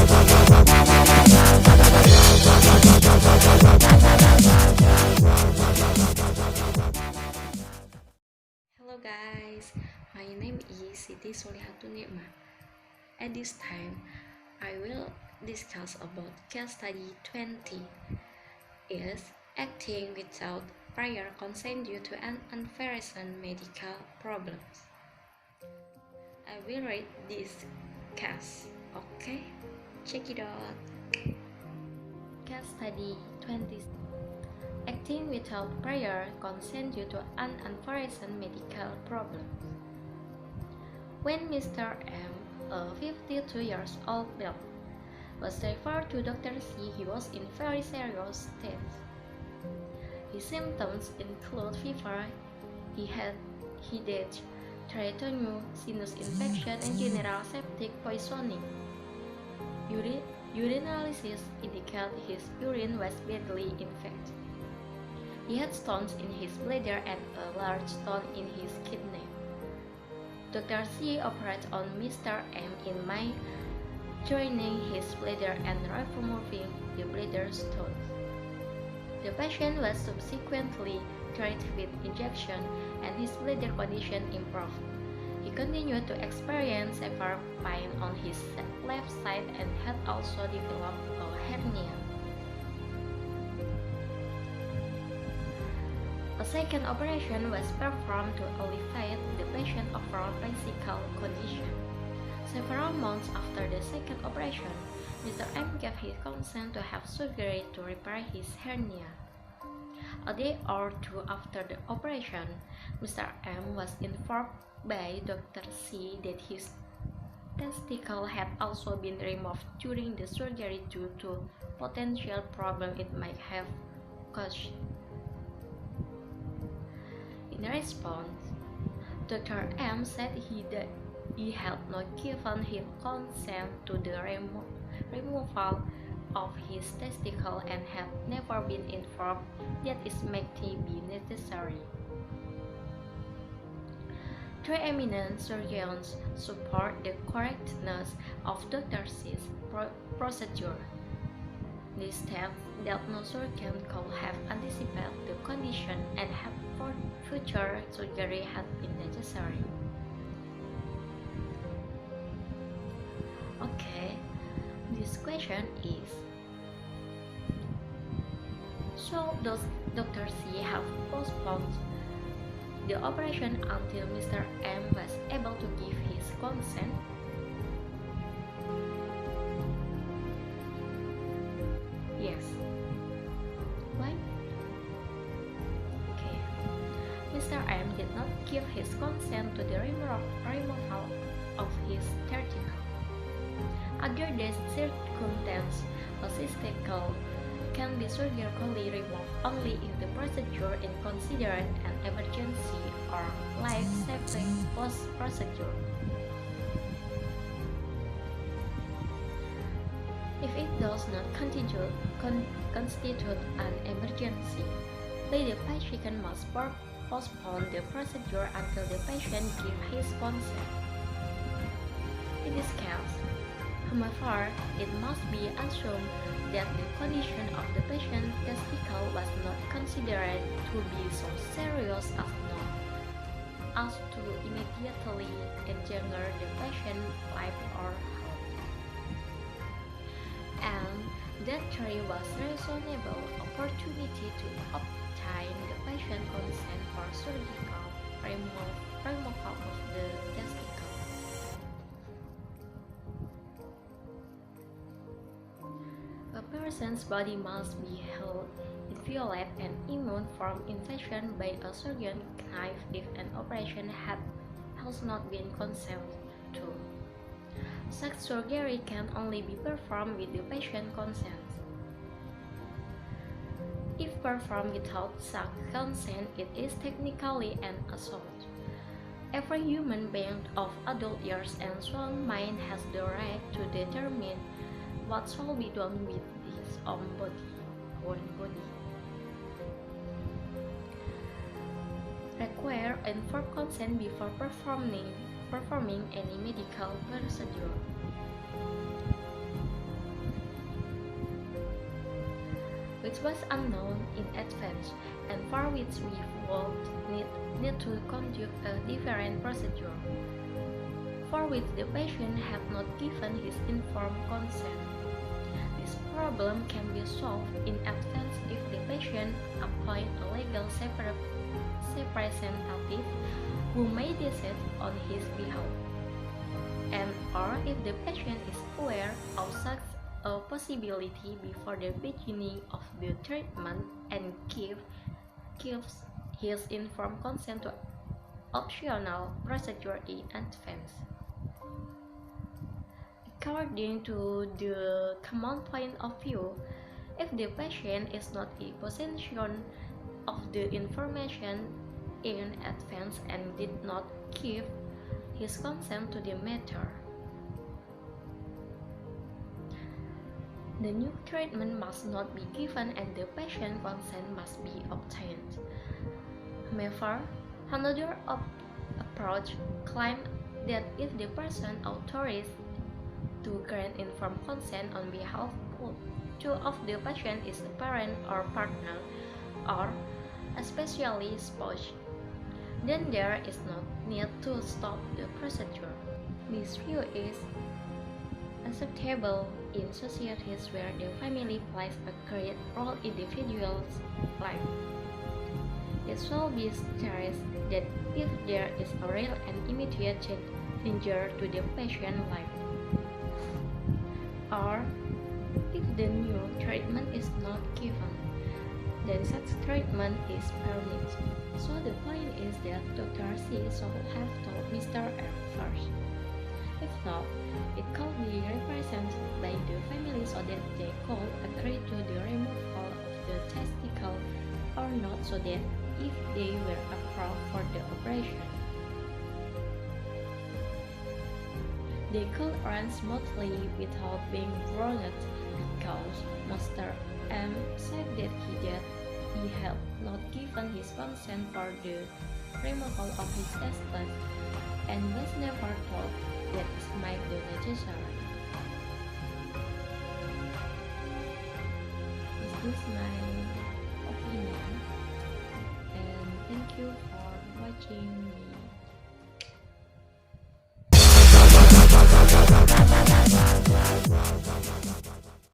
Hello guys, my name is Siti Sholihatun Nikmah. At this time, I will discuss about case study 20 is acting without prior consent due to an unforeseen medical problems. I will read this case, okay? Check it out. Case study 20. Acting without prior consent due to an unforeseen medical problem. When Mr. M, a 52 years old male, was referred to Dr. C, he was in very serious state. His symptoms include fever, headache, trachea, sinus infection, and general septic poisoning. Urinalysis indicated his urine was badly infected. He had stones in his bladder and a large stone in his kidney. Dr. C operated on Mr. M in May, draining his bladder and removing the bladder stones. The patient was subsequently treated with injection and his bladder condition improved. He continued to experience severe pain on his left side and had also developed a hernia. A second operation was performed to alleviate the patient's overall physical condition. Several months after the second operation, Mr. M gave his consent to have surgery to repair his hernia. A day or two after the operation, Mr. M was informed by Dr. C that his testicle had also been removed during the surgery due to potential problem it might have caused. In response, Dr. M said he had not given his consent to the removal of his testicle and had never been informed that it might be necessary. Three eminent surgeons support the correctness of Dr. C's procedure. They state that no surgeon could have anticipated the condition and have future surgery had been necessary. Okay, this question is: so does Dr. C have postponed the operation until Mr. M was able to give his consent? Yes. Why? Okay. Mr. M did not give his consent to the removal of his testicle. Under this circumstance, a testicle can be surgically removed only if the procedure is considered an emergency or life-saving procedure. If it does not constitute an emergency, then the patient must postpone the procedure until the patient gives his consent. In this case, however, it must be assumed that the condition of the patient's testicle was not considered to be so serious as to immediately endanger the patient's life or health, and that there was reasonable opportunity to obtain the patient's consent for surgical removal of the testicle. A person's body must be held inviolate and immune from infection by a surgeon knife if an operation has not been consented to. Such surgery can only be performed with the patient's consent. If performed without such consent, it is technically an assault. Every human being of adult years and sound mind has the right to determine what shall be done with his own body. Require informed consent before performing any medical procedure. which was unknown in advance and for which we would need to conduct a different procedure, for which the patient had not given his informed consent. This problem can be solved in advance if the patient appoints a legal representative who may decide on his behalf, and or if the patient is aware of such a possibility before the beginning of the treatment and gives his informed consent to optional procedure in advance. According to the common point of view, if the patient is not in possession of the information in advance and did not give his consent to the matter, the new treatment must not be given and the patient consent must be obtained. However, another approach claims that if the person authorized to grant informed consent on behalf of the patient is a parent or partner, or especially spouse, then there is no need to stop the procedure. This view is acceptable in societies where the family plays a great role in the individual's life. It should be stressed that if there is a real and immediate danger to the patient's life, or if the new treatment is not given, then such treatment is permitted. So the point is that Dr. C should have told Mr. M first. If not, it could be represented by the family so that they could agree to the removal of the testicle or not, so that if they were approved for the operation, they could run smoothly without being wounded, because Mr. M said that he had not given his consent for the removal of his testicles and was never told that it might be necessary. This is my opinion, and thank you for watching me.